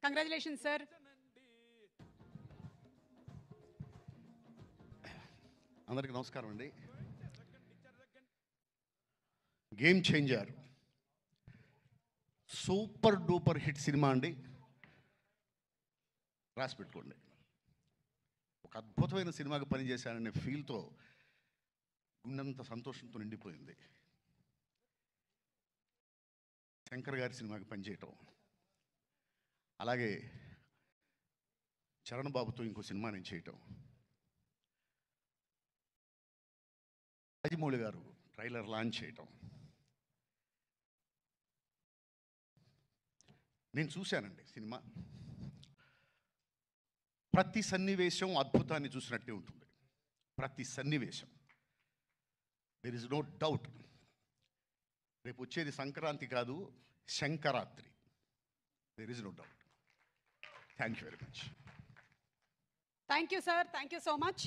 Congratulations sir. అందరికీ నమస్కారం అండి. Game changer super duper hit cinema అండి, రాసి పెట్టుకోండి. ఒక అద్భుతమైన సినిమాకి పనిచేశాననే ఫీల్తో గుండెంత సంతోషంతో నిండిపోయింది. శంకర్ గారి సినిమాకి పనిచేయటం, అలాగే చరణ్ బాబుతో ఇంకో సినిమా నేను చేయటం, రాజమౌళి గారు ట్రైలర్ లాంచ్ చేయటం, నేను చూశానండి సినిమా. ప్రతి సన్నివేశం అద్భుతాన్ని చూసినట్టే ఉంటుంది. ప్రతి సన్నివేశం, దెర్ ఇస్ నో డౌట్. రేపు వచ్చేది సంక్రాంతి కాదు, శంకరాత్రి. There is no doubt. Thank you very much. Thank you sir, thank you so much.